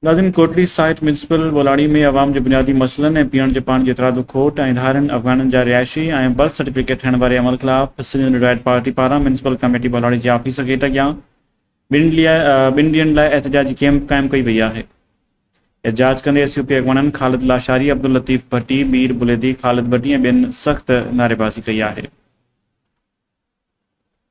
नाज़रीन, Kotli site municipal बोलाड़ी में अवाम जे बुनियादी मसइलनि ऐं पीअण जे पाणी जे तरादू खोट ऐं धारनि अफ़गाननि जा रिहायशी ऐं बर्थ सर्टिफिकेट ठाहिण वारे अमल ख़िलाफ़ सिंध रिटायर्ड पार्टी पारां म्यूनिसिपल कमेटी बोलाड़ी जे ऑफिस गेट अॻियां ॿिनि ॾींहंनि लाइ एहतजाजी कैंप क़ाइमु कई वई आहे। एहतजाज कंदे SUP अॻवाननि ख़ालिद लाशारी, अब्दुल लतीफ़ भट्टी, मीर बुलेदी, ख़ालिद भट्टी ऐं ॿियनि सख़्त नारेबाज़ी कई आहे।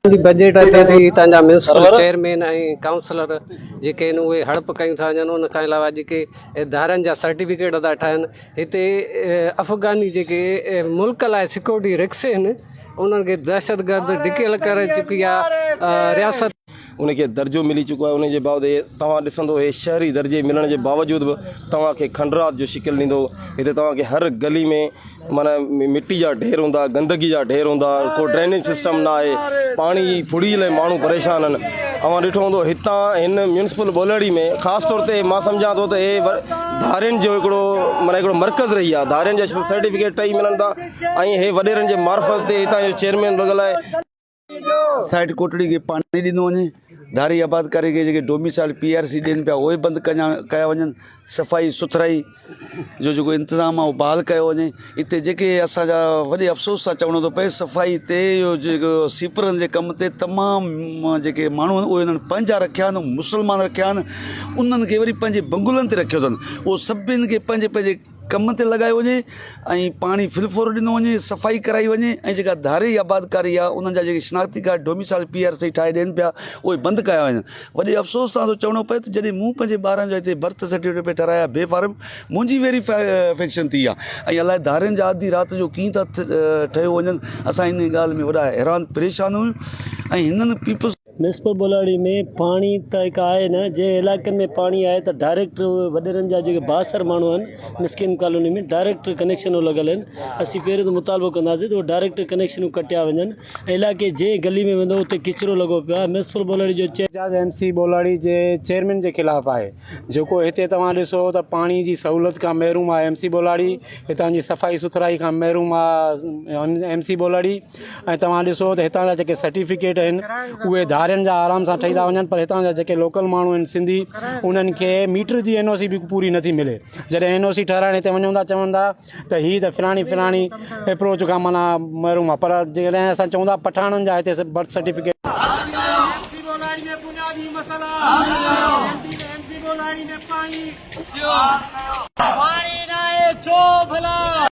बजट अचे थी म्यूनिसिपल चेयरमैन ऐं काउंसलर जेके आहिनि उहे हड़प कयूं था वञनि। उन खां अलावा जेके धारनि जा सर्टिफिकेट था ठाहिनि, हिते अफ़गानी जेके मुल्क लाइ सिक्योरिटी रिक्स आहिनि उन्हनि खे दहशतगर्द डिकेल करे चुकी आहे। रियासत उनखे दर्जो मिली चुको आहे। उनजे बावजूदि तव्हां ॾिसंदो हे शहरी दर्जे मिलण जे बावजूदि बि तव्हांखे खंडरात जो शिकिल ॾींदो। हिते तव्हांखे हर गली में माना मिट्टी जा ढेर हूंदा, गंदगी जा ढेर हूंदा, को ड्रेनेज सिस्टम न आहे, पाणी फुड़ी लाइ माण्हू परेशान आहिनि। अवां ॾिठो हूंदो हितां हिन म्यूनिसिपल बोलाड़ी में ख़ासि तौर ते मां सम्झां थो त हे धारियुनि जो हिकिड़ो मर्कज़ रही आहे। धारियुनि जा सर्टिफिकेट टई मिलनि था ऐं हे वॾेरनि जे मार्फत ते हितां जो चेयरमैन लॻल आहे। साइड कोटड़ी खे पाणी ॾिनो वञे, धारी आबादकारी खे जेके डोमिसाइल PRC ॾियनि पिया उहे बंदि कया वञनि, सफ़ाई सुथराई जो जेको इंतिज़ामु आहे उहो बहाल कयो वञे। हिते जेके असांजा वॾे अफ़सोस सां चवणो थो पए, सफ़ाई ते इहो जेको सीपरनि जे कम ते तमामु जेके माण्हू आहिनि उहे उन्हनि पंहिंजा रखिया आहिनि, मुस्लमान रखिया आहिनि, उन्हनि खे वरी पंहिंजे बंगुलनि ते रखियो अथनि। उहो सभिनि खे पंहिंजे पंहिंजे कम ते लॻायो वञे ऐं पाणी फिलफोर ॾिनो वञे, सफ़ाई कराई वञे ऐं जेका धारी आबादकारी आहे उन्हनि जा जेके शिनाख्ती कार्ड डोमिसाइल PRC ठाहे ॾियनि पिया उहे बंदि कया वञनि। वॾे अफ़सोस सां थो चवणो पए त जॾहिं मूं पंहिंजे ॿारनि जा हिते बर्थ सर्टिफिकेट पे ठाराया बेफारम, मुंहिंजी वेरीफिकेशन थी आहे ऐं अलाए धारियुनि जा अधी राति जो कीअं था ठहियो वञनि। असां इन ॻाल्हि में वॾा हैरान परेशान आहियूं ऐं हिननि पीपल्स म्यूनिसिपल बोलाड़ी में पाणी त हिकु आहे न, जंहिं इलाइक़नि में पाणी आहे त डायरेक्ट वॾेरनि जा जेके बासर माण्हू आहिनि मिस्किन कॉलोनी में डायरेक्ट कनेक्शन लॻल आहिनि। असीं पहिरियों त मुतालबो कंदासीं त उहे डायरेक्ट कनेक्शनूं कटिया वञनि। ऐं इलाइक़े जंहिं गली में वेंदो उते किचिरो लॻो पियो आहे। म्यूनिसिपल बोलाड़ी जो एहतजाज MC बोलाड़ी जे चेयरमैन जे ख़िलाफ़ु आहे, जेको हिते तव्हां ॾिसो त पाणी जी सहूलियत खां महरूम आहे MC बोलाड़ी, हितां जी सफ़ाई सुथराई खां महरूम आहे MC बोलाड़ी। ऐं तव्हां ॾिसो त हितां जा जेके सर्टिफिकेट आहिनि उहे धारियुनि जा आराम सां ठही था वञनि, पर हितां जा जेके लोकल माण्हू आहिनि सिंधी उन्हनि खे मीटर जी NOC बि पूरी नथी मिले। जॾहिं NOC ठहिराइण हिते वञूं था चवनि था त हीअ त फिलाणी अप्रोच खां माना महरूम आहे, पर जॾहिं असां चऊं था पठाणनि जा हिते बर्थ सर्टिफिकेट पानी ना है चो भला।